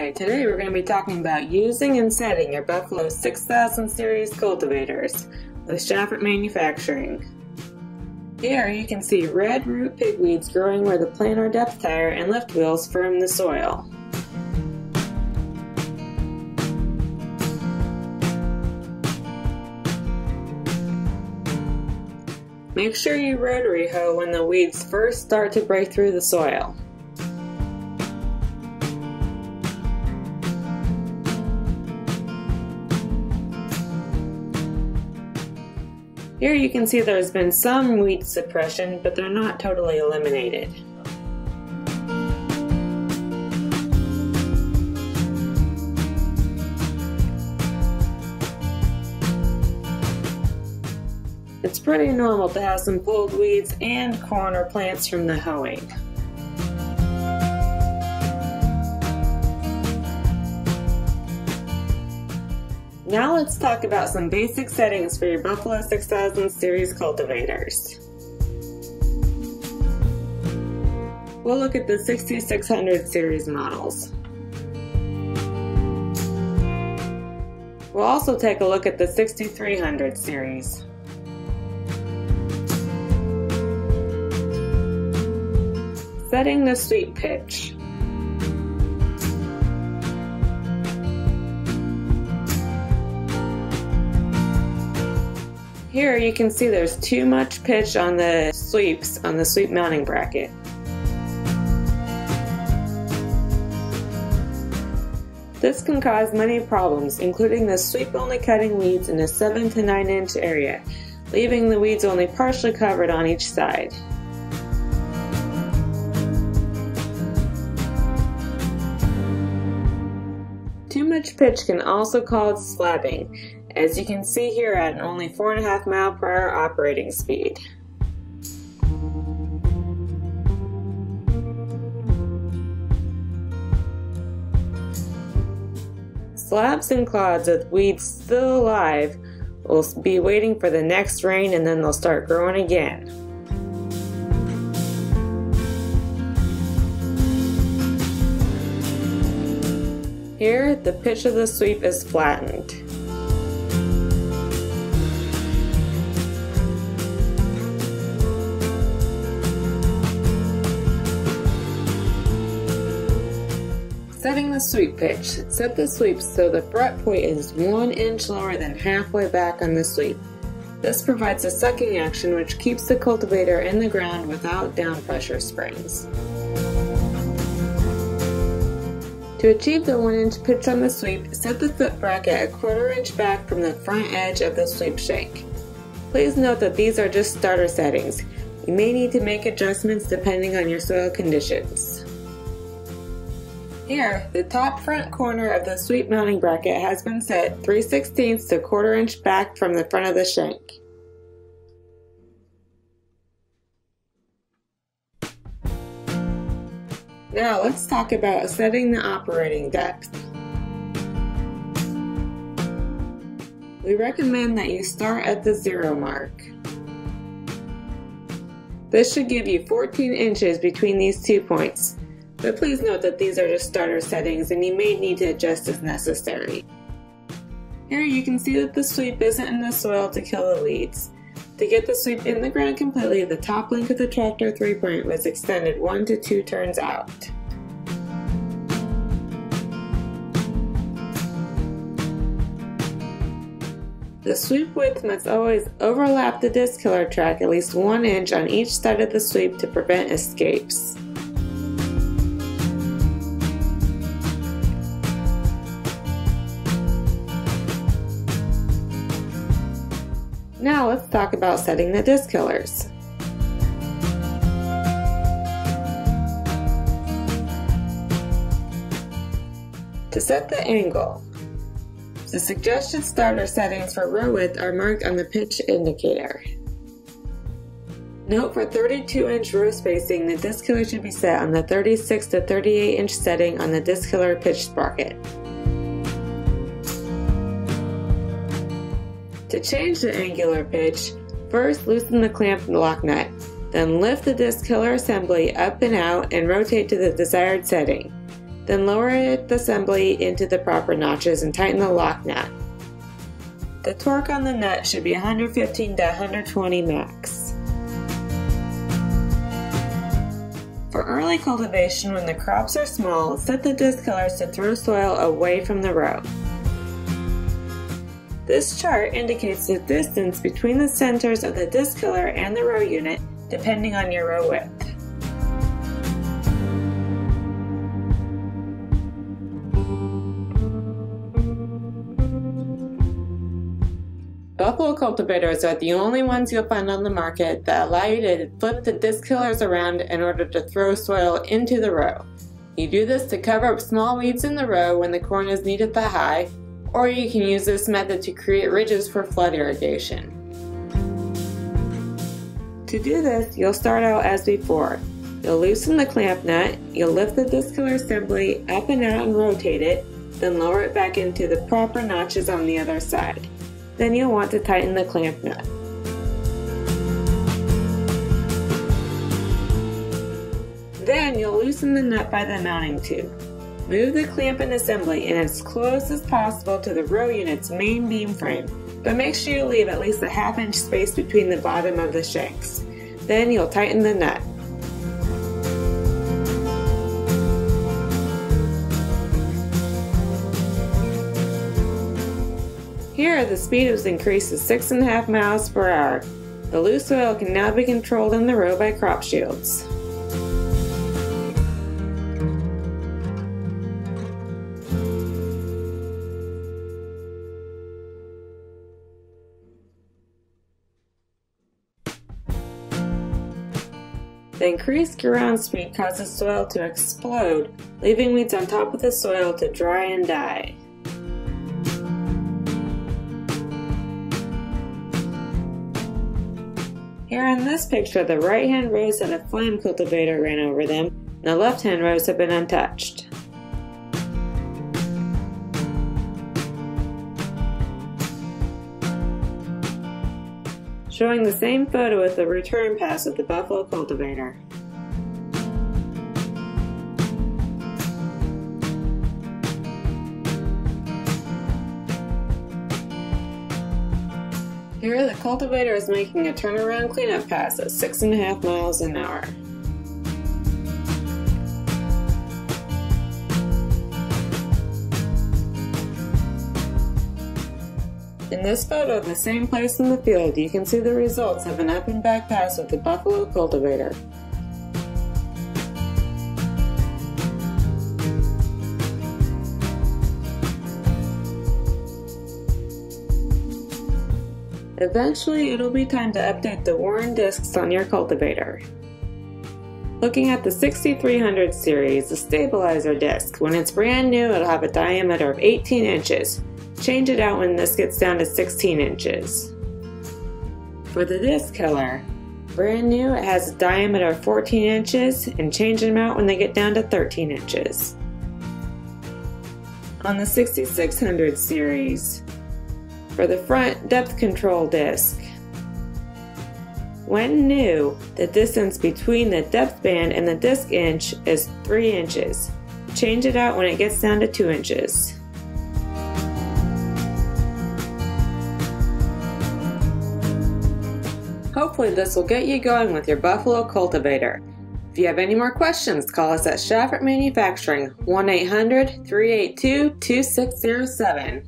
Hi, today we're going to be talking about using and setting your Buffalo 6000 series cultivators with Schaffert Manufacturing. Here you can see red root pigweeds growing where the planer depth tire and lift wheels firm the soil. Make sure you rotary hoe when the weeds first start to break through the soil. Here you can see there's been some weed suppression, but they're not totally eliminated. It's pretty normal to have some pulled weeds and corner plants from the hoeing. Now let's talk about some basic settings for your Buffalo 6000 series cultivators. We'll look at the 6600 series models. We'll also take a look at the 6300 series. Setting the sweep pitch. Here you can see there's too much pitch on the sweeps on the sweep mounting bracket. This can cause many problems, including the sweep only cutting weeds in a 7 to 9 inch area, leaving the weeds only partially covered on each side. Too much pitch can also cause slabbing, as you can see here at an only 4.5 mph operating speed. Slabs and clods with weeds still alive will be waiting for the next rain, and then they'll start growing again. Here, the pitch of the sweep is flattened. Setting the sweep pitch. Set the sweep so the fret point is 1 inch lower than halfway back on the sweep. This provides a sucking action which keeps the cultivator in the ground without down pressure springs. To achieve the 1 inch pitch on the sweep, set the foot bracket 1/4 inch back from the front edge of the sweep shank. Please note that these are just starter settings. You may need to make adjustments depending on your soil conditions. Here, the top front corner of the sweep mounting bracket has been set 3/16 to 1/4 inch back from the front of the shank. Now let's talk about setting the operating depth. We recommend that you start at the 0 mark. This should give you 14 inches between these 2 points. But please note that these are just starter settings and you may need to adjust as necessary. Here you can see that the sweep isn't in the soil to kill the weeds. To get the sweep in the ground completely, the top link of the tractor 3-point was extended 1 to 2 turns out. The sweep width must always overlap the disc killer track at least 1 inch on each side of the sweep to prevent escapes. Now let's talk about setting the disc killers. To set the angle, the suggested starter settings for row width are marked on the pitch indicator. Note for 32 inch row spacing, the disc killer should be set on the 36 to 38 inch setting on the disc killer pitch sprocket. To change the angular pitch, first loosen the clamp lock nut, then lift the disc killer assembly up and out and rotate to the desired setting. Then lower the assembly into the proper notches and tighten the lock nut. The torque on the nut should be 115 to 120 max. For early cultivation, when the crops are small, set the disc tillers to throw soil away from the row. This chart indicates the distance between the centers of the disc tiller and the row unit, depending on your row width. Buffalo cultivators are the only ones you'll find on the market that allow you to flip the disc tillers around in order to throw soil into the row. You do this to cover up small weeds in the row when the corn is kneed at the high, or you can use this method to create ridges for flood irrigation. To do this, you'll start out as before. You'll loosen the clamp nut, you'll lift the disc tiller assembly up and out and rotate it, then lower it back into the proper notches on the other side. Then you'll want to tighten the clamp nut. Then you'll loosen the nut by the mounting tube. Move the clamp and assembly in as close as possible to the row unit's main beam frame, but make sure you leave at least a ½ inch space between the bottom of the shanks. Then you'll tighten the nut. Here, the speed was increased to 6.5 miles per hour. The loose soil can now be controlled in the row by crop shields. The increased ground speed causes soil to explode, leaving weeds on top of the soil to dry and die. Here in this picture, the right-hand rows had a flame cultivator ran over them, and the left-hand rows have been untouched. Showing the same photo with the return pass of the Buffalo cultivator. Here, the cultivator is making a turnaround cleanup pass at 6.5 miles an hour. In this photo of the same place in the field, you can see the results of an up and back pass with the Buffalo cultivator. Eventually, it'll be time to update the worn discs on your cultivator. Looking at the 6300 series, the stabilizer disc, when it's brand new, it'll have a diameter of 18 inches. Change it out when this gets down to 16 inches. For the disc tiller, brand new, it has a diameter of 14 inches, and change them out when they get down to 13 inches. On the 6600 series, for the front depth control disc, when new, the distance between the depth band and the disc inch is 3 inches. Change it out when it gets down to 2 inches. Hopefully this will get you going with your Buffalo cultivator. If you have any more questions, call us at Schaffert Manufacturing, 1-800-382-2607.